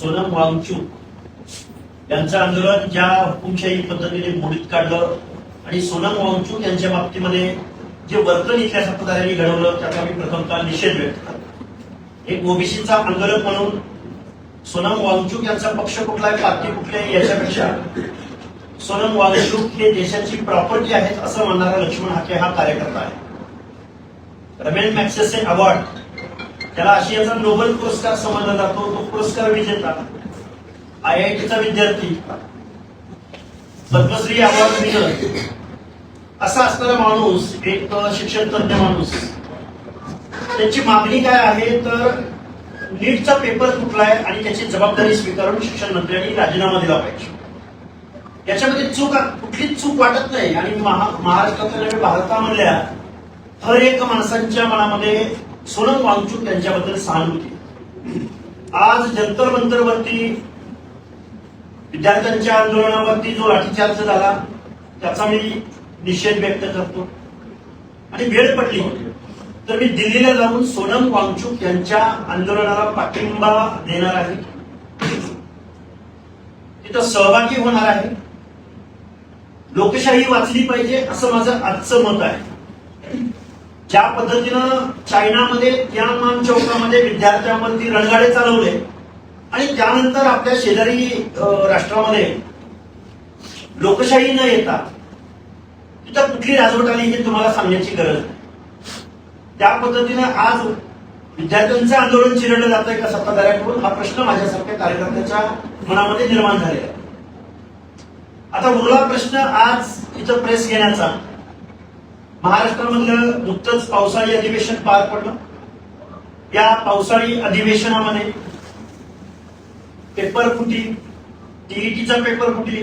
सोनम वांगचुक यांचं आंदोलन ज्या हुकुमशाही पद्धतीने मोडीत काढलं आणि सोनम वांगचुक यांच्या बाबतीमध्ये जे वर्तन इथल्या सत्ताधाऱ्यांनी घडवलं त्याचा मी प्रथमतः निषेध व्यक्त करतो। एक ओबीसीचा आंदोलक म्हणून सोनम वांगचुक यांचा पक्ष कुठला आहे, पार्टी कुठली आहे याच्यापेक्षा सोनम वांगचुक हे देशाची प्रॉपर्टी आहेत असं म्हणणारा लक्ष्मण हाके हा कार्यकर्ता आहे। रमेश मॅग्सेसे अवॉर्ड त्याला आशियाचा नोबेल पुरस्कार समजला जातो, तो पुरस्कार विजेता, IITचा विद्यार्थी, पद्मश्री अवॉर्ड विनर असा असणारा माणूस, एक शिक्षण तज्ञ माणूस, त्याची मागणी काय आहे तर नीटचा पेपर कुठलाय आणि त्याची जबाबदारी स्वीकारून शिक्षण मंत्र्यांनी राजीनामा दिला पाहिजे। याच्यामध्ये चूक कुठलीच चूक वाटत नाही आणि महाराष्ट्रातल्या नव्हे भारतामधल्या हर एक माणसांच्या मनामध्ये सोनम वांगचुक यांच्याबद्दल सहानुभूती। आज जंतर मंतरवरती विद्यार्थ्यांच्या आंदोलनावरती जो लाठीचार्ज झाला त्याचा मी निषेध व्यक्त करतो आणि वेळ पडली तर मी दिल्लीला जाऊन सोनम वांगचुक यांच्या आंदोलनाला पाठिंबा देणार आहे, तिथं सहभागी होणार आहे। लोकशाही वाचली पाहिजे असं माझं आजचं मत आहे। ज्या पद्धतीनं चायनामध्ये तियानमान चौकामध्ये विद्यार्थ्यांवरती रणगाडे चालवले आणि त्यानंतर आपल्या शेजारी राष्ट्रामध्ये लोकशाही न येता तिथं कुठली राजवट आली हे तुम्हाला सांगण्याची गरज नाही। त्या पद्धतीनं आज विद्यार्थ्यांचं आंदोलन चिरडलं जात आहे का सत्ताधाऱ्यांकडून, हा प्रश्न माझ्यासारख्या कार्यकर्त्याच्या मनामध्ये निर्माण झालेला आहे। आता उरला प्रश्न आज इथं प्रेस घेण्याचा। महाराष्ट्रामधलं नुकतंच पावसाळी अधिवेशन पार पडलं। या पावसाळी अधिवेशनामध्ये पेपर फुटी, टीईटीचा पेपर फुटी,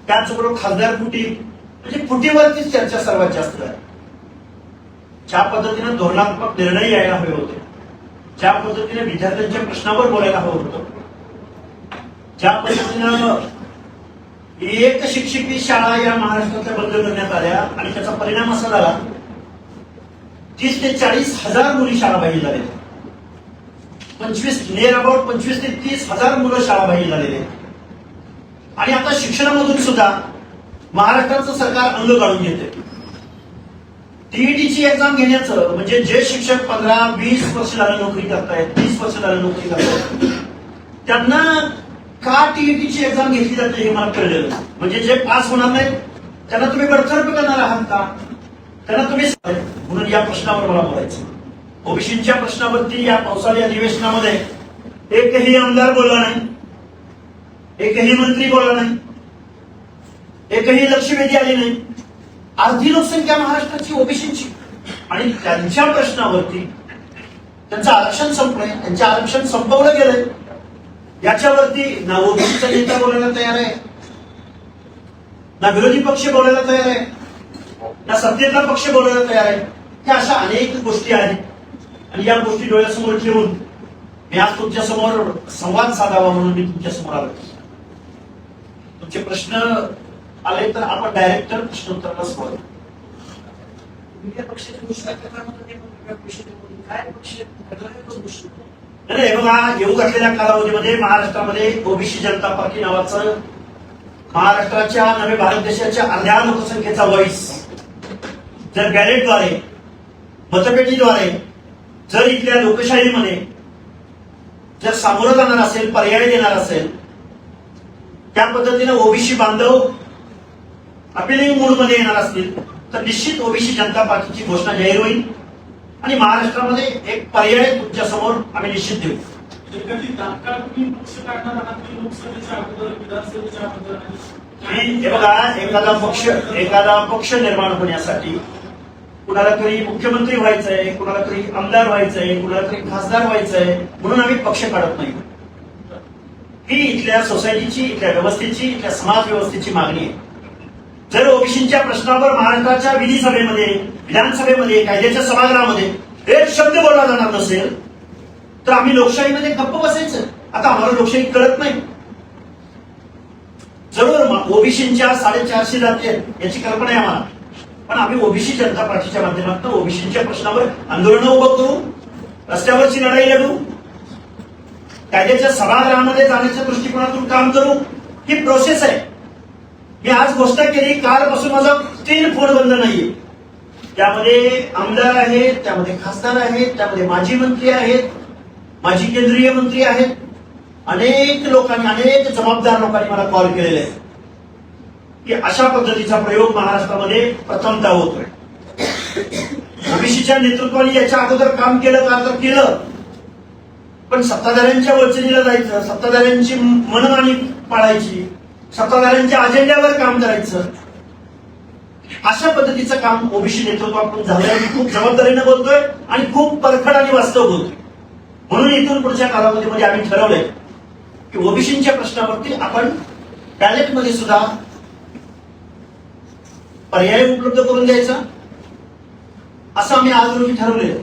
त्याचबरोबर खासदार फुटी, म्हणजे फुटीवरतीच चर्चा सर्वात जास्त आहे। ज्या पद्धतीने धोरणात्मक निर्णय यायला हवे होते, ज्या पद्धतीने विद्यार्थ्यांच्या प्रश्नावर बोलायला हवं होतं, ज्या पद्धतीनं एक शिक्षकी शाळा या महाराष्ट्रातल्या बंद करण्यात आल्या आणि त्याचा परिणाम असा झाला 30 ते 40 हजार मुली शाळाबाह्य झाले, 25 ते 30 हजार मुलं शाळाबाह्य झालेले। आणि आता शिक्षणामधून सुद्धा महाराष्ट्राचं सरकार अंग काढून घेते। टीईटीची एक्झाम घेण्याचं म्हणजे जे शिक्षक 15-20 वर्ष झालं नोकरी करतायत, 30 वर्ष झालं नोकरी करतायत, त्यांना का टीईटीची एक्झाम घेतली जाते हे मला कळलेलं नाही। म्हणजे जे पास होणार नाहीत त्यांना तुम्ही बडतर्फ करणार आहात का, त्यांना तुम्ही, म्हणून या प्रश्नावर मला बोलायचं। ओबीसीच्या प्रश्नावरती या पावसाळी अधिवेशनामध्ये एकही आमदार बोलला नाही, एकही मंत्री बोलला नाही, एकही लक्षवेधी आली नाही। अर्धी लोकसंख्या महाराष्ट्राची ओबीसीची आणि त्यांच्या प्रश्नावरती त्यांचं आरक्षण संपलंय, त्यांचं आरक्षण संपवलं गेलंय, याच्यावरती ना ओबीसीचा नेता बोलायला तयार आहे, ना विरोधी पक्ष बोलायला तयार आहे, ना सत्तेचा पक्ष बोलायला तयार आहे। त्या अशा अनेक गोष्टी आहेत आणि या गोष्टी डोळ्यासमोर ठेवून मी आज तुमच्या समोर संवाद साधावा म्हणून मी तुमच्या समोर आलो। तुमचे प्रश्न आले तर आपण डायरेक्टर प्रश्नोत्तराला सुरुवात नाही। बघा, येऊ घातलेल्या कालावधीमध्ये महाराष्ट्रामध्ये ओबीसी जनता पार्टी नावाचं महाराष्ट्राच्या नव्हे भारत देशाच्या अर्ध्या लोकसंख्येचा वॉइस जर बॅलेटद्वारे, मतपेटीद्वारे जर इथल्या लोकशाहीमध्ये जर सामोरं जाणार असेल, पर्याय देणार असेल, त्या पद्धतीने ओबीसी बांधव अपिलिंग मूडमध्ये येणार असतील तर निश्चित ओबीसी जनता पार्टीची घोषणा जाहीर होईल आणि महाराष्ट्रामध्ये एक पर्याय तुमच्या समोर आम्ही निश्चित देऊ। हे बघा, एखादा पक्ष निर्माण होण्यासाठी कुणाला तरी मुख्यमंत्री व्हायचंय, कुणाला तरी आमदार व्हायचंय, कुणाला तरी खासदार व्हायचंय म्हणून आम्ही पक्ष काढत नाही। ही इथल्या सोसायटीची, इथल्या व्यवस्थेची, इथल्या समाज व्यवस्थेची मागणी आहे। जर ओबीसीच्या प्रश्नावर महाराष्ट्राच्या विधिसभेमध्ये, विधानसभेमध्ये, कायद्याच्या सभागृहामध्ये एक शब्द बोलला जाणार नसेल तर आम्ही लोकशाहीमध्ये गप्प बसायचं। आता आम्हाला लोकशाही कळत नाही। जरूर ओबीसीच्या 450 जाती आहेत याची कल्पना आहे आम्हाला, पण आम्ही ओबीसी जनता पार्टीच्या माध्यमातून ओबीसीच्या प्रश्नावर आंदोलन उभं करू, रस्त्यावरची लढाई लढू, कायद्याच्या सभागृहामध्ये जाण्याच्या दृष्टिकोनातून काम करू, ही प्रोसेस आहे. मी आज गोष्ट केली, कालपासून माझा 3 फोन बंद नाहीये. त्यामध्ये आमदार आहेत, त्यामध्ये खासदार आहेत, त्यामध्ये माजी मंत्री आहेत, माजी केंद्रीय मंत्री आहेत. अनेक लोकांनी, अनेक जबाबदार लोकांनी मला कॉल केलेले आहे की अशा पद्धतीचा प्रयोग महाराष्ट्रामध्ये प्रथमतः होतोय. ओबीसीच्या नेतृत्वाने याच्या अगोदर काम केलं का तर केलं, पण सत्ताधाऱ्यांच्या वचनीला जायचं, सत्ताधाऱ्यांची मनमानी पाळायची, सत्ताधाऱ्यांच्या अजेंड्यावर काम करायचं, अशा पद्धतीचं काम ओबीसी नेतृत्वातून झालंय. खूप जबाबदारीने बोलतोय आणि खूप परखड आणि वास्तव बोलतोय. म्हणून इथून पुढच्या कालावधीमध्ये आम्ही ठरवलंय की ओबीसीच्या प्रश्नावरती आपण बॅलेटमध्ये सुद्धा पर्याय उपलब्ध करून द्यायचा, असं आम्ही आज रोजी ठरवलेलं.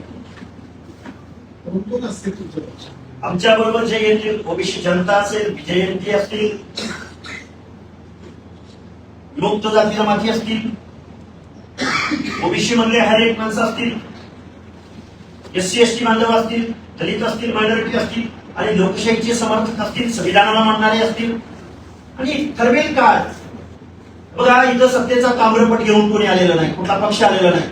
आमच्या बरोबर जे येतील ओबीसी जनता असेल, जयंती असतील, मुक्त जाती जमाती असतील, ओबीसी मधले हर एक माणसं असतील, एससी एसटी बांधव असतील, दलित असतील, मायनॉरिटी असतील आणि लोकशाहीचे समर्थक असतील, संविधानाला मानणारे असतील आणि ठरवेल काळ. बघा, इथं सत्तेचा ताम्रपट घेऊन कोणी आलेलं नाही, कुठला पक्ष आलेला नाही.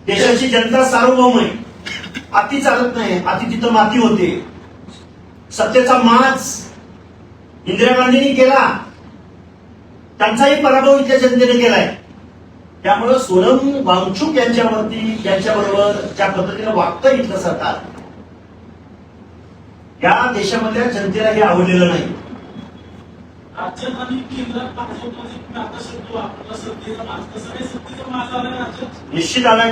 देशाची जनता सार्वभौम आहे. अति चालत नाही, अति तिथं माती होते. सत्तेचा माज इंदिरा गांधींनी केला, त्यांचाही पराभव इथल्या जनतेने केलाय. त्यामुळे सोनम वांगचुक यांच्यावरती, यांच्याबरोबर ज्या पद्धतीने वागतं इथलं सरकार, या देशामधल्या जनतेला हे आवडलेलं नाही. राज्यात आणि केंद्रात भाजपमध्ये आता शब्द वापरला, सत्तेचा माज. कसं काय सत्तेचा माज आलाय राज्यात? निश्चित आलाय.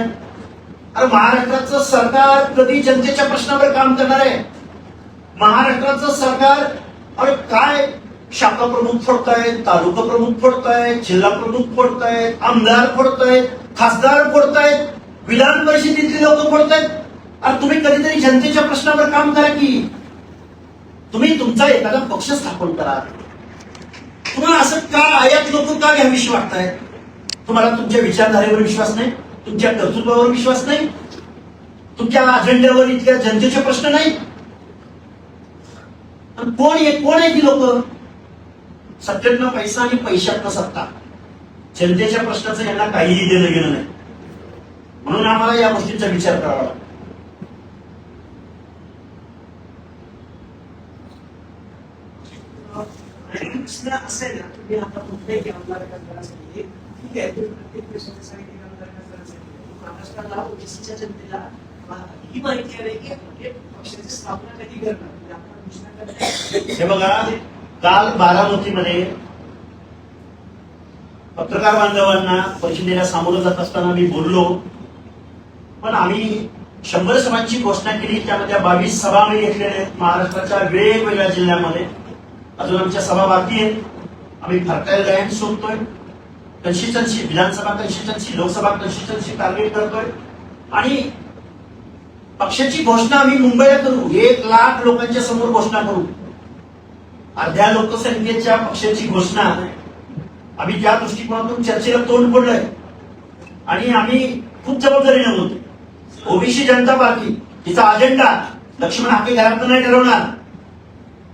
अरे महाराष्ट्राचं सरकार कधी जनतेच्या प्रश्नावर काम करणार आहे? महाराष्ट्राचं सरकार अरे काय शाखा प्रमुख फोडतायत, तालुका प्रमुख फोडतायत, जिल्हा प्रमुख फोडतायत, आमदार फोडतायत, खासदार फोडतायत, विधान परिषदेतली लोक फोडतायत. अरे तुम्ही कधीतरी जनतेच्या प्रश्नावर काम करा की. तुम्ही तुमचा एखादा पक्ष स्थापन करा. तुम्हाला असं का आयात लोक का घ्यावीशी वाटतायत? तुम्हाला तुमच्या विचारधारेवर विश्वास नाही, तुमच्या कर्तृत्वावर विश्वास नाही, तुमच्या अजेंड्यावर इथल्या जनतेचे प्रश्न नाही. कोण आहे ती लोक? सत्तेतनं पैसा आणि पैशातनं सत्ता. जनतेच्या प्रश्नाचं यांना काहीही देणं घेणं नाही. म्हणून आम्हाला या गोष्टींचा विचार करावा लागतो. असेल ना, तुम्ही आता कुठल्याही आमदार खासदारासाठी ठीक आहे, तुम्ही प्रत्येक प्रश्नासाठी आमदार खासदारासाठी महाराष्ट्राला ओबीसीच्या जनतेला ही माहिती आहे की पक्षाची स्थापना कधी करणार, आपण घोषणा करणार. हे बघा, काल बारामतीमध्ये पत्रकार बांधवांना परिषदेला सामोरं जात असताना मी बोललो, पण आम्ही 100 सभांची घोषणा केली. त्यामध्ये 22 सभा आम्ही घेतलेल्या आहेत महाराष्ट्राच्या वेगवेगळ्या जिल्ह्यांमध्ये. अजून आमच्या सभा बाकी आहेत. आम्ही फर्टाईल लँड शोधतोय, कन्सिस्टन्सी, विधानसभा कन्सिस्टन्सी, लोकसभा कन्सिस्टन्सी टार्गेट करतोय आणि पक्षाची घोषणा आम्ही मुंबईला करू. 1 लाख लोकांच्या समोर घोषणा करू. अर्ध्या लोकसंख्येच्या पक्षाची घोषणा आम्ही त्या दृष्टिकोनातून चर्चेला तोंड फोडलंय आणि आम्ही खूप जबाबदारीने बोलतोय. ओबीसी जनता पार्टी तिचा अजेंडा लक्ष्मण हाके घरात नाही ठरवणार.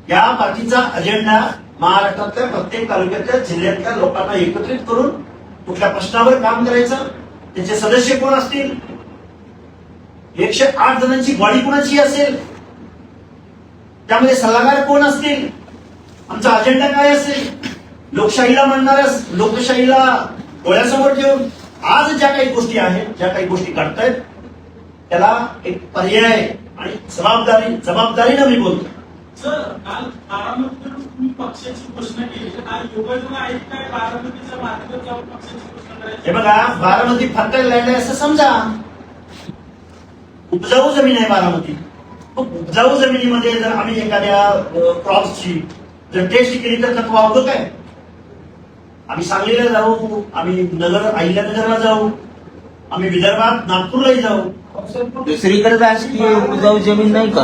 या पार्टीचा अजेंडा महाराष्ट्रातल्या प्रत्येक तालुक्यातल्या, जिल्ह्यातल्या लोकांना एकत्रित करून कुठल्या प्रश्नावर काम करायचं, त्याचे सदस्य कोण असतील, 108 जणांची बॉडी कोणाची असेल, त्यामध्ये सल्लागार कोण असतील, आमचा अजेंडा काय असेल, लोकशाहीला मानणाऱ्या, लोकशाहीला डोळ्यासमोर ठेवून आज ज्या काही गोष्टी आहेत, ज्या काही गोष्टी घडतायत, त्याला एक पर्याय आणि जबाबदारीनं मी बोलतो. सर, काल बारामतीतून तुम्ही पक्षाची घोषणा केली, काल योगायोग आहे काय बारामतीच्या मार्गावर जाऊन पक्षाची घोषणा करायची? हे बघा, बारामती फर्टाईल लँड आहे असं समजा. उपजाऊ जमीन आहे बारामती. उपजाऊ जमिनीमध्ये जर आम्ही एखाद्या क्रॉप्सची जर टेस्ट केली तर त्यात वावलं काय? आम्ही सांगलीला जाऊ, आम्ही अहिल्यानगरला जाऊ, आम्ही विदर्भात नागपूरलाही जाऊ. दुसरीकडे राजकीय उपजाऊ जमीन नाही का?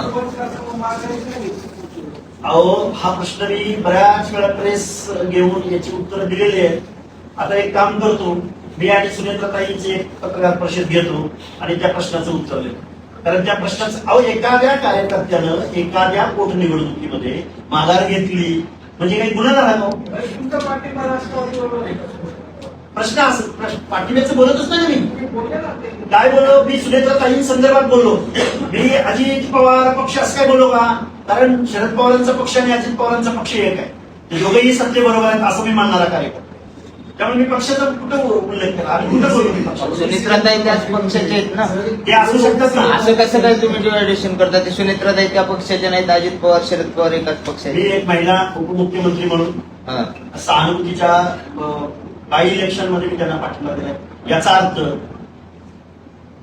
अहो, हा प्रश्न मी बऱ्याच वेळा प्रेस घेऊन याची उत्तरं दिलेली आहेत. आता एक काम करतो, मी आणि सुनेत्रताईंची एक पत्रकार परिषद घेतो आणि त्या प्रश्नाचं उत्तर देतो. कारण त्या प्रश्नाचं अहो एखाद्या कार्यकर्त्यानं एखाद्या पोटनिवडणुकीमध्ये माघार घेतली म्हणजे काही गुन्हा झाला का हो? तुमचा पाठिंबा राष्ट्रवादीबरोबर आहे का? प्रश्न असं पाठिंब्याचं बोलतच नाही ना मी. तुम्ही बोलले ना ते. काय बोललो मी सुनेत्रा ताईंसंदर्भात बोललो मी अजित पवार पक्ष असं काय बोललो का कारण शरद पवारांचा पक्ष आणि अजित पवारांचा पक्ष एक आहे ते दोघेही सत्तेबरोबर आहेत असं मी मानणारा कार्यकर्ता त्यामुळे मी पक्षाचा कुठं उल्लेख केला आणि कुठं बोललो मी पक्षाचा? सुनेत्राताई त्याच पक्षाचे आहेत ना. ते असू शकतात ना असं कसं काय तुम्ही डिवायडेशन करता? ते सुनेत्राताई त्या पक्षाचे नाहीत, अजित पवार शरद पवार एकाच मी पक्षाचे. एक महिला उपमुख्यमंत्री म्हणून हा. सहानुभूतीच्या बाय इलेक्शन मध्ये मी त्यांना पाठिंबा दिलाय याचा अर्थ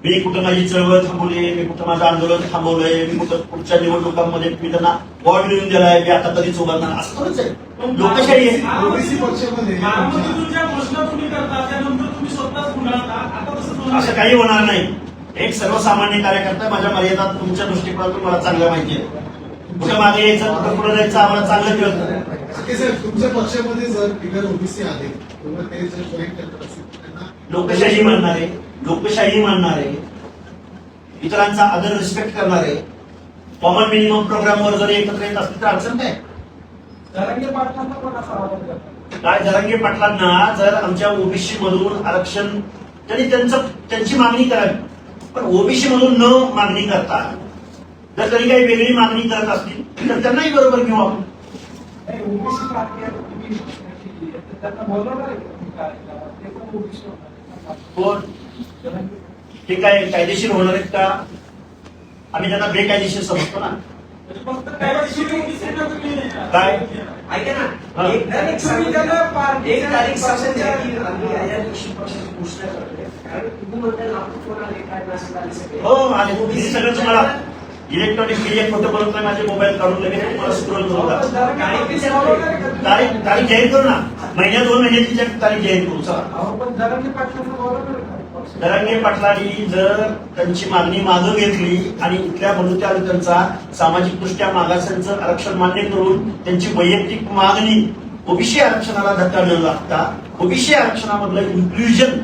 मी कुठं माझी चळवळ थांबवली मी कुठं माझं आंदोलन थांबवलंय मी कुठं पुढच्या निवडणुकांमध्ये मी त्यांना वॉर्ड लिहून दिलाय मी आता कधीच उभारणार असं थोडंच आहे लोकशाही आहे ओबीसी पक्षामध्ये बारामतीतून ज्या घोषणा तुम्ही करता त्यानंतर तुम्ही स्वतःच गुंडाळता आता तसं असं काही होणार नाही एक सर्वसामान्य कार्यकर्ता माझ्या मर्यादा तुमच्या दृष्टिकोनातून मला चांगलं माहिती आहे कुठं मागे यायचं कुठं पुढे जायचं आम्हाला चांगलं कळतं ओके साहेब तुमच्या पक्षामध्ये जर फिगर ओबीसी आले किंवा ते जर जॉईन करत असेल तर त्यांना लोकशाही मानणारे इतरांचा आदर रिस्पेक्ट करणारे कॉमन मिनिमम प्रोग्रामवर जर एकत्र येत असतील तर अडचण काय जरांगे पाटलांना पण असा आवाज करतात. काय जरांगे पाटलांना जर आमच्या ओबीसी मधून आरक्षण त्यांची मागणी करावी पण ओबीसी मधून न मागणी करता जर तरी काही वेगळी मागणी करत असतील तर त्यांनाही बरोबर घेऊ आपण नाही, ओबीसी पार्टी आहे, तुम्ही घोषणा केली आहे, तर त्यांना बोलवणार आहे का तुम्ही कार्यक्रमात? ते पण ओबीसी होणार. कोण जरांगे हे काय कायदेशीर होणार आहेत का आम्ही त्यांना बेकायदेशीर समजतो ना फक्त कायदेशीर ओबीसी ना तुम्ही काय? ऐका हा. ना एक तारीख सांगून द्या की आम्ही या दिवशी पक्षाची घोषणा करतोय कारण तुम्ही म्हणताय आपण कोणाला काय मेसेज आले सगळे हो आणि हे सगळं तुम्हाला इलेक्ट्रॉनिक मीडिया खोटं बोलत नाही माझे मोबाईल काढून लगेच तुम्हाला स्क्रोल करून दाखवतो. तारीख जाहीर करू ना महिन्या 2 महिन्याची तारीख जाहीर करू चला पण जरांगे पाटलांना बोलवणार आहे का? दरंगे पाटलांनी जर त्यांची मागणी मागं घेतली आणि इथल्या बलुत्या सामाजिक दृष्ट्या मागासांचं आरक्षण मान्य करून त्यांची वैयक्तिक मागणी ओबीसी आरक्षणाला धक्का न लागता ओबीसी आरक्षणामधलं इन्क्ल्युजन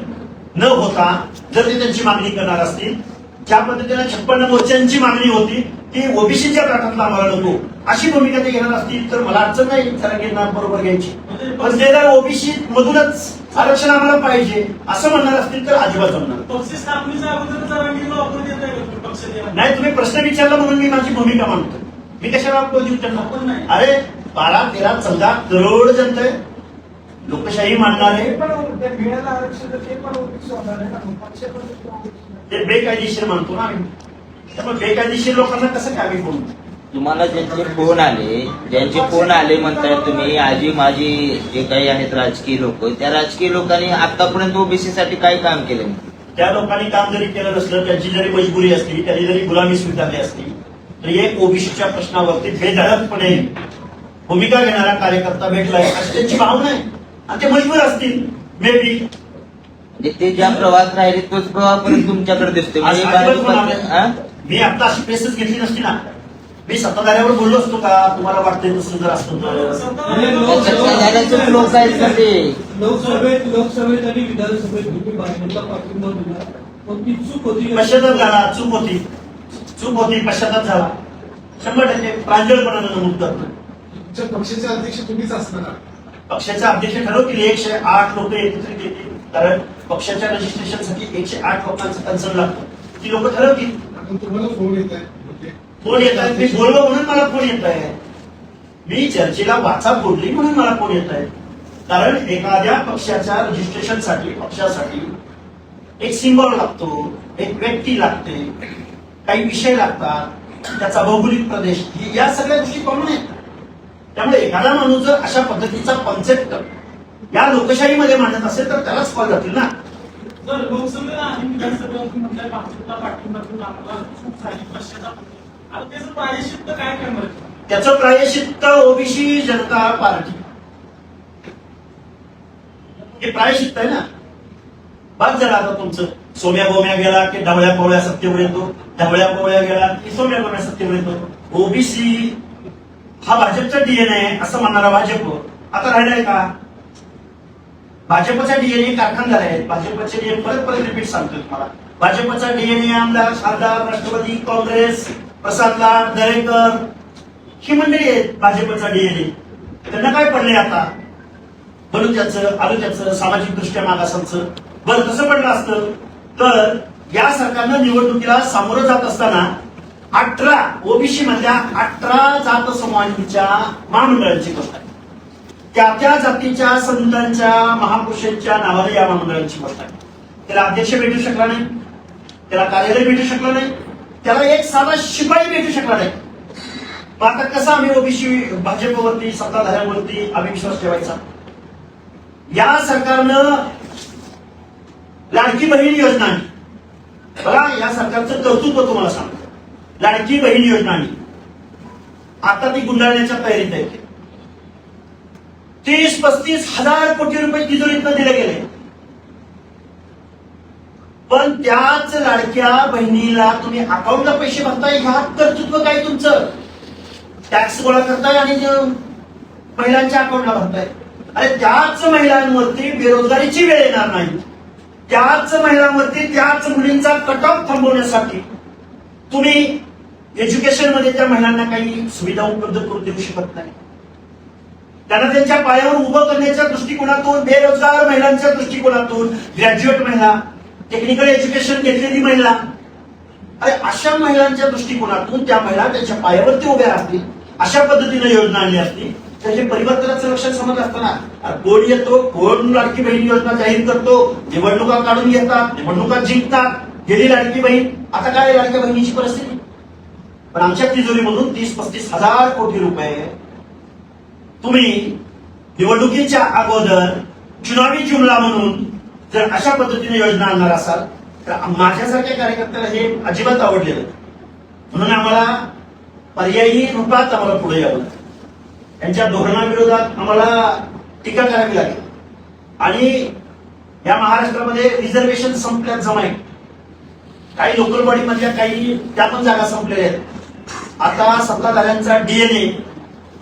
न होता जर ते त्यांची मागणी करणार असतील ज्या पद्धतीने 56 मोर्चांची मागणी होती ती ओबीसीच्या प्रांतातला आम्हाला नको अशी भूमिका ते घेणार असतील तर मला अडचण नाही जरांगेंना बरोबर घ्यायची पण ते जर ओबीसी मधूनच आरक्षण आम्हाला पाहिजे असं म्हणणार असतील तर अजिबात जमणार पक्ष स्थापनेच्या अगोदर जरांगीला ऑफर देत आहे पक्ष द्या नाही तुम्ही प्रश्न विचारला म्हणून मी माझी भूमिका मांडतो मी कशाला देऊ त्यांना अरे 12, 13, 14 करोड जनता आहे लोकशाही मानणारे ते पण ते मिळालं आरक्षण तर ते पण ओबीसी होणार आहे ना पक्ष पण ओबीसी ते बेकायदेशीर म्हणतो ना आम्ही त्यामुळे बेकायदेशीर लोकांना कसं काय आम्ही बोलू तुम्हाला ज्यांचे फोन आले म्हणताय तुम्ही आजी माझी जे काही आहेत राजकीय लोक त्या राजकीय लोकांनी आतापर्यंत ओबीसी साठी काय काम केलं? त्या लोकांनी काम जरी केलं नसलं त्यांची जरी मजबुरी असली त्यांनी जरी गुलामी स्वीकारली असली तरी एक ओबीसीच्या प्रश्नावरती बेधडकपणे भूमिका घेणारा कार्यकर्ता भेटलाय अशी त्यांची भावना आहे आणि ते मजबूर असतील मे बी म्हणजे ते ज्या प्रवाहात राहिले तोच प्रवाह परत तुमच्याकडे दिसतोय म्हणजे हा? मी आता अशी प्रेसच घेतली नसती ना मी सत्ताधाऱ्यावर बोललो असतो का तुम्हाला वाटतंय तसं जर असतं तर सत्ताधाऱ्याचे लोक आहेत का ते? लोकसभेत आणि विधानसभेत तुम्ही भाजपला पाठिंबा दिला पण ती चूक होती पश्चाताप झाला चूक होती पश्चाताप झाला 100% प्रांजळपणानं नमूद करतो तुमच्या पक्षाचे अध्यक्ष तुम्हीच असणार पक्षाचे अध्यक्ष ठरवतील 108 लोक एकत्रित येतील कारण पक्षाच्या रजिस्ट्रेशनसाठी 108 लोकांचं कन्सर्न लागतं ती लोक ठरवतील आपण तुम्हाला फोन येत आहे फोन येत आहेत मी बोललो म्हणून मला फोन येत आहे मी चर्चेला वाचा फोडली म्हणून मला फोन येत आहे कारण एखाद्या पक्षाच्या रजिस्ट्रेशनसाठी पक्षासाठी एक सिंबल लागतो एक व्यक्ती लागते काही विषय लागतात त्याचा भौगोलिक प्रदेश या सगळ्या गोष्टी कॉमन आहेत त्यामुळे एखादा माणूस जर अशा पद्धतीचा कॉन्सेप्ट या लोकशाहीमध्ये मांडत असेल तर त्यालाच कॉल जातील ना जर लोकसभेला आणि विधानसभेला म्हटलं भाजपला पाठिंबा देऊन आम्हाला खूप सारी पश्चाताप आता त्याचं प्रायश्चित्त काय करणार त्याचं प्रायश्चित्त ओबीसी जनता पार्टी हे प्रायश्चित्त आहे ना बाद झाला आता तुमचं सोम्या गोम्या गेला की ढवळ्या पोळ्या सत्तेवर येतो ढवळ्या पोळ्या गेला की सोम्या गोम्या सत्तेवर येतो ओबीसी हा भाजपचा डीएनए आहे असं म्हणणारा भाजप आता राहिलाय का भाजपचा डीएनए कारखानदार आहेत भाजपचे डीएनए परत रिपीट सांगतो तुम्हाला भाजपचा डीएनए आमदार खासदार राष्ट्रवादी काँग्रेस प्रसाद लाड दरेकर ही मंडळी आहेत भाजपचा डीएनए. त्यांना काय पडले आता बलुत्याचं आलुत्याचं सामाजिक दृष्ट्या मागासांचं. बरं कसं पडलं असतं तर या सरकारनं निवडणुकीला सामोरं जात असताना 18 ओबीसी मधल्या 18 जात समूहांच्या महामंडळांची गोष्ट आहे. त्या जातीच्या संतांच्या महापुरुषांच्या नावाने या महामंडळांची गोष्ट आहे. त्याला अध्यक्ष भेटू शकला नाही, त्याला कार्यालय भेटू शकलं नाही, त्याला एक साधा शिपाई भेटू शकला नाही. मग आता कसा आम्ही ओबीसी भाजपवरती सत्ताधाऱ्यांवरती आम्ही विश्वास ठेवायचा. या सरकारनं लाडकी बहीण योजना आणली. बघा या सरकारचं कर्तृत्व तुम्हाला सांगतो. लाडकी बहीण योजना आणली, आता ती गुंडाळण्याच्या तयारीत आहे. 30-35 हजार कोटी रुपये तिजोरीतनं दिले गेले. पण त्याच लाडक्या बहिणीला तुम्ही अकाउंटला पैसे भरताय. ह्यात कर्तृत्व काय तुमचं? टॅक्स गोळा करताय आणि महिलांच्या अकाउंटला भरताय. अरे त्याच महिलांवरती बेरोजगारीची वेळ येणार नाही. त्याच महिलांवरती त्याच मुलींचा कट ऑफ थांबवण्यासाठी तुम्ही एज्युकेशन मध्ये त्या महिलांना काही सुविधा उपलब्ध करून देऊ शकत नाही. त्यांना त्यांच्या पायावर उभं करण्याच्या दृष्टिकोनातून, बेरोजगार महिलांच्या दृष्टिकोनातून, ग्रॅज्युएट महिला, टेक्निकल एज्युकेशन घेतलेली महिला, अरे अशा महिलांच्या दृष्टिकोनातून त्या महिला त्यांच्या पायावरती उभ्या राहतील अशा पद्धतीने योजना आणली असती तर हे परिवर्तनाचं लक्षण समज असताना कोण येतो, कोण लाडकी बहीण योजना जाहीर करतो, निवडणुका काढून घेतात, निवडणुका जिंकतात, गेली लाडकी बहीण. आता काय लाडक्या बहिणीची परिस्थिती? पण आमच्या तिजोरीमधून 30-35 हजार कोटी रुपये तुम्ही निवडणुकीच्या अगोदर चुनावी जुमला म्हणून जर अशा पद्धतीने योजना आणणार असाल तर माझ्यासारख्या कार्यकर्त्याला हे अजिबात आवडलेलं. म्हणून आम्हाला पर्यायी रूपात आम्हाला पुढे यावं लागतं. त्यांच्या धोरणाविरोधात आम्हाला टीका करावी लागेल. आणि या महाराष्ट्रामध्ये रिझर्वेशन संपल्यात जमाय. काही लोकल बॉडी मधल्या काही त्या पण जागा संपलेल्या आहेत. आता सत्ताधाऱ्यांचा डीएनए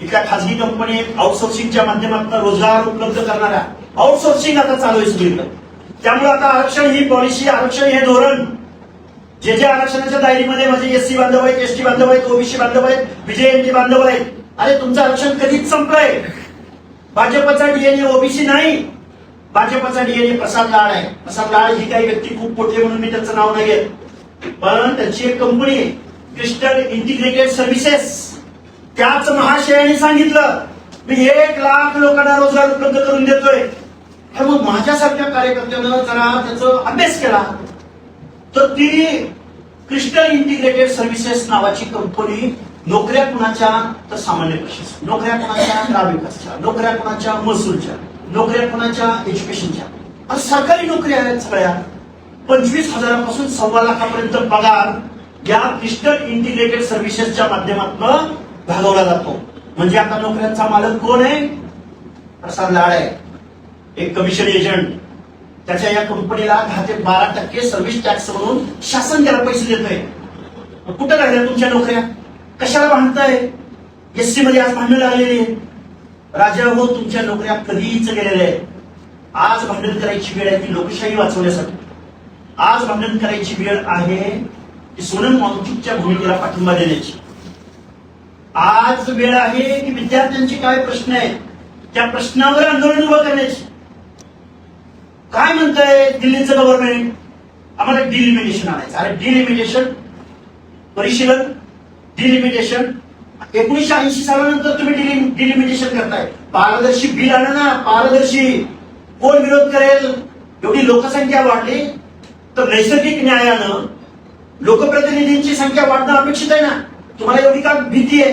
इथल्या खासगी कंपनी आउटसोर्सिंगच्या माध्यमातून रोजगार उपलब्ध करणाऱ्या आउटसोर्सिंग आता चालू आहे सगळीकडे. त्यामुळे आता आरक्षण ही पॉलिसी, आरक्षण हे धोरण, जे जे आरक्षणाच्या दायरीमध्ये माझे एससी बांधव आहेत, एसटी बांधव आहेत, ओबीसी बांधव आहेत, बीजेएमटी बांधव आहेत, अरे तुमचं आरक्षण कधीच संपलंय. भाजपचा डीएनए ओबीसी नाही, भाजपचा डीएनए प्रसाद लाड आहे. प्रसाद लाड ही काही व्यक्ती खूप मोठी म्हणून मी त्यांचं नाव नाही घेत, पण त्यांची एक कंपनी आहे क्रिस्टल इंटिग्रेटेड सर्व्हिसेस. त्याच महाशयाने सांगितलं मी 1 लाख लोकांना रोजगार उपलब्ध करून देतोय. मग माझ्यासारख्या कार्यकर्त्यानं जरा त्याचा अभ्यास केला तर ती क्रिस्टल इंटिग्रेटेड सर्व्हिसेस नावाची कंपनी नोकऱ्या कुणाच्या तर सामान्य प्रशासन, नोकऱ्या कुणाच्या ग्रामविकासच्या, नोकऱ्या कुणाच्या महसूलच्या, नोकऱ्या कुणाच्या एज्युकेशनच्या, सरकारी नोकऱ्या आहेत सगळ्या. 25,000पासून 1.25 लाखापर्यंत पगार या क्रिस्टल इंटिग्रेटेड सर्व्हिसेसच्या माध्यमातून भागवला जातो. म्हणजे आता नोकऱ्यांचा मालक कोण आहे? प्रसाद लाड आहे, एक कमिशन एजंट. त्याच्या या कंपनीला 10 ते 12% सर्व्हिस टॅक्स म्हणून शासन त्याला पैसे देत आहे. कुठं राहिल्या तुमच्या नोकऱ्या? कशाला भांडताय? एससी मध्ये आज भांडण लागलेली आहे. राजा हो तुमच्या नोकऱ्या कधीच गेलेल्या आहेत. आज भांडण करायची वेळ आहे ती लोकशाही वाचवण्यासाठी. आज भांडण करायची वेळ आहे की सोनम वांगचुकच्या भूमिकेला पाठिंबा देण्याची. आज वेळ आहे की विद्यार्थ्यांचे काय प्रश्न आहेत त्या प्रश्नावर आंदोलन उभं करण्याची. काय म्हणतंय दिल्लीचं गव्हर्नमेंट? आम्हाला डिलिमिटेशन आणायचं. अरे डिलिमिटेशन, परिशीलन, डिलिमिटेशन 1980 सालानंतर तुम्ही डिलिमिटेशन करताय. पारदर्शी बिल आणा ना, पारदर्शी. कोण विरोध करेल? एवढी लोकसंख्या वाढली तर नैसर्गिक न्यायानं लोकप्रतिनिधींची संख्या वाढणं अपेक्षित आहे ना. तुम्हाला एवढी का भीती आहे?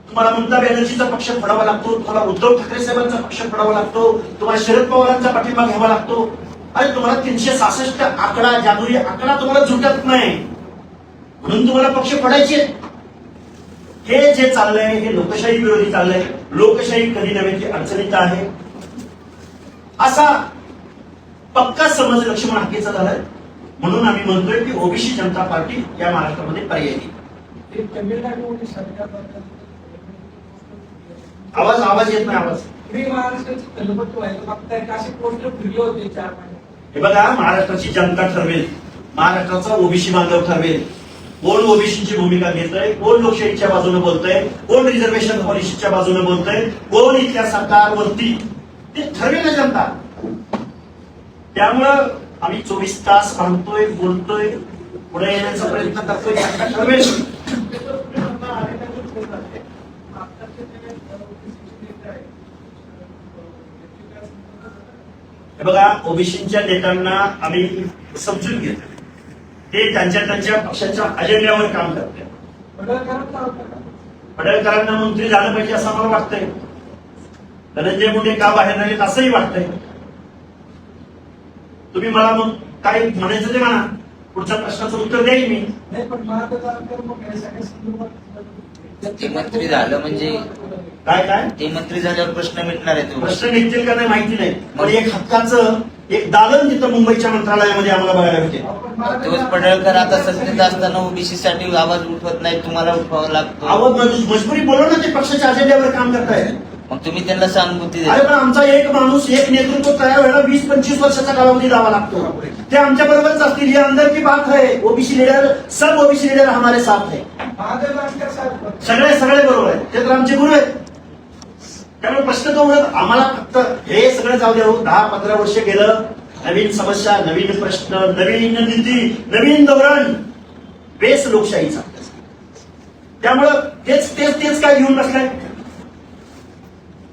तुम्हाला ममता बॅनर्जीचा पक्ष फोडावा लागतो, तुम्हाला उद्धव ठाकरे साहेबांचा पक्ष फोडावा लागतो, तुम्हाला शरद पवारांचा पाठिंबा घ्यावा लागतो. अरे तुम्हाला 366 आकडा, जादुई आकडा तुम्हाला झुटत नाही म्हणून तुम्हाला पक्ष फोडायचे. हे जे चाललंय हे लोकशाही विरोधी चाललंय. लोकशाही कधी नव्हे ती अडचणीत आहे असा पक्का समज लक्ष्मण हाकेचा झालाय. म्हणून आम्ही म्हणतोय की ओबीसी जनता पार्टी या महाराष्ट्रामध्ये पर्यायी. तमिळनाडूमध्ये सरकार आवाज येत नाही. आवाज महाराष्ट्राची कल्पना व्हायला मागताय का? असे पोस्टर फिरले होते 4 महिने. हे बघा महाराष्ट्राची जनता ठरवेल महाराष्ट्राचा ओबीसी बांधव ठरवेल. कोण ओबीसीची भूमिका घेतोय, कोण लोकशाहीच्या बाजूने बोलतोय, कोण रिझर्वेशन पॉलिसीच्या बाजूने बोलतोय, कोण इथल्या सरकारवरती, ते ठरवेल ना जनता. त्यामुळं आम्ही 24 तास भांडतोय, बोलतोय, पुढे येण्याचा प्रयत्न करतोय, जनता ठरवेल. हे बघा, ओबीसीच्या नेत्यांना आम्ही समजून घेतो, ते त्यांच्या पक्षाच्या अजेंड्यावर काम करतात. पडळकरांना मंत्री झालं पाहिजे असं मला वाटतंय. धनंजय मुंडे का बाहेर नाहीत असंही वाटतंय. तुम्ही मला मग काय म्हणायचं ते म्हणा, पुढच्या प्रश्नाचं उत्तर देईन मी. ते मंत्री झालं म्हणजे काय काय ते मंत्री झाल्यावर प्रश्न मिटणार आहे प्रश्न निघतील का नाही माहिती नाही, पण एक हक्काचं एक दालन तिथं मुंबईच्या मंत्रालयामध्ये आम्हाला बघायला मिळते. तोच पडळकर आता सत्तेत असताना ओबीसी साठी आवाज उठवत नाही, तुम्हाला उठवावा लागतो. मजबुरी बोलव ना, ते पक्षाच्या अजेंड्यावर काम करताय. मग तुम्ही त्यांना सहानुभूती अरे द्या. पण आमचा एक माणूस, एक नेतृत्व तयार व्हायला 20-25 वर्षाचा कालावधी द्यावा लागतो. ते आमच्या बरोबरच असतील, ही अंदर की बात है. ओबीसी लीडर, सब ओबीसी लीडर हमारे साथ है. सगळे बरोबर आहेत, ते तर आमचे गुरु आहेत. त्यामुळे प्रश्न तो उलट आम्हाला फक्त हे सगळं जाऊ द्या. 10-15 वर्ष गेलं, नवीन समस्या, नवीन प्रश्न, नवीन नीती, नवीन धोरण, बेस लोकशाहीचा. त्यामुळं तेच काय घेऊन बसलाय.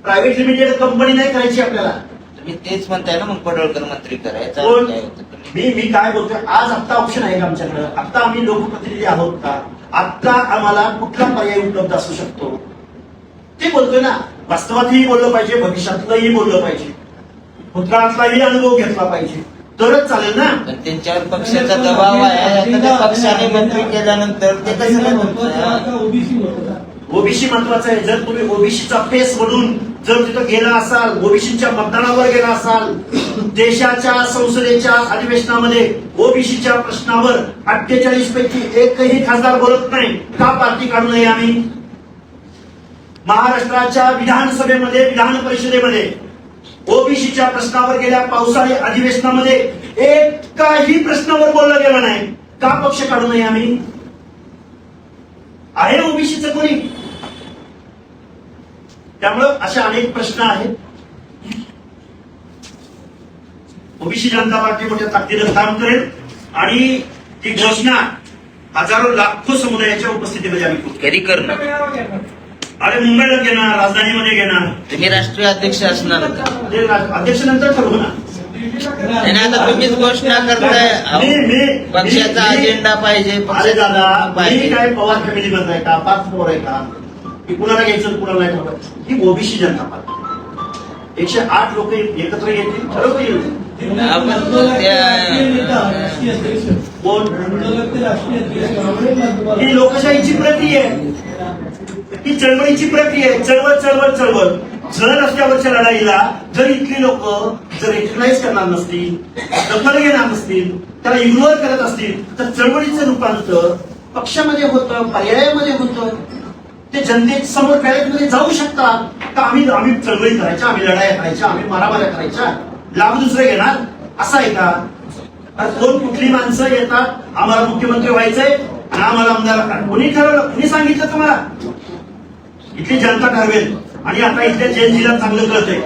प्रायव्हेट लिमिटेड कंपनी नाही करायची आपल्याला. तुम्ही तेच म्हणताय ना, मग पडळकर मंत्री करायचं कोण? काय होतं? मी काय बोलतोय, आज आत्ता ऑप्शन आहे का आमच्याकडे? आत्ता आम्ही लोकप्रतिनिधी आहोत का? आत्ता आम्हाला कुठला पर्याय उपलब्ध असू शकतो ते बोलतोय ना. वास्तवातही बोललं पाहिजे, भविष्यातलंही बोललं पाहिजे, भूतकाळातलाही अनुभव घेतला पाहिजे, तरच चालेल ना. पण त्यांच्यावर पक्षाचा दबाव आहे. आता त्या पक्षाने मंत्री केल्यानंतर ते कसं काय म्हणतात? ओबीसी महत्वाचं आहे. जर तुम्ही ओबीसीचा फेस म्हणून जर तिथं गेला असाल, ओबीसीच्या मतदानावर गेला असाल, देशाच्या संसदेच्या अधिवेशनामध्ये ओबीसीच्या प्रश्नावर 48 पैकी एकही खासदार बोलत नाही. का पार्टी काढू नये आम्ही? महाराष्ट्राच्या विधानसभेमध्ये, विधान परिषदेमध्ये ओबीसीच्या प्रश्नावर गेल्या पावसाळी अधिवेशनामध्ये एकाही प्रश्नावर बोललं गेलं नाही. का पक्ष काढू नये आम्ही? आहे ओबीसीचं कोणी? त्यामुळं असे अनेक प्रश्न आहेत. ओबीसी जनता पार्टी मोठ्या ताकदीनं काम करेल आणि ती घोषणा हजारो लाखो समुदायाच्या उपस्थितीमध्ये आम्ही करू. कधी करणार? अरे मुंबईला घेणार, राजधानीमध्ये घेणार, तुम्ही राष्ट्रीय अध्यक्ष असणार होता. ते अध्यक्ष नंतर ठरवू ना. आणि आता तुम्हीच घोषणा करताय पक्षाचा अजेंडा पाहिजे, अरे दादा, पक्षाचा मी पाहिजे. काय पवार फॅमिली मध्ये आहे का? 5 पोर आहे का? की कुणाला घ्यायचं कुणाला नाही ठरवायचं? ही ओबीसी जनता पार्टी 108 लोक एकत्र येतील, ठरवता येईल. कोण? ही लोकशाहीची प्रक्रिया आहे, ही चळवळीची प्रक्रिया आहे. चळवळ जर रस्त्यावरच्या लढाईला जर इथली लोक जर रेकग्नाइज करणार नसतील, दखल घेणार नसतील, त्याला इग्नोर करत असतील, तर चळवळीचं रूपांतर पक्षामध्ये होतं, पर्यायामध्ये होतं. ते जनतेसमोर मध्ये जाऊ शकतात का? आम्ही चळवळी करायच्या, आम्ही लढाया करायच्या, आम्ही मारामाऱ्या करायच्या, लाभ दुसरे घेणार, असं आहे का? कोण कुठली माणसं येतात, आम्हाला मुख्यमंत्री व्हायचंय आणि आम्हाला आमदार, कोणी ठरवलं? कोणी सांगितलं तुम्हाला? इथली जनता ठरवेल. आणि आता इथल्या जयंतीला चांगलं कळतंय,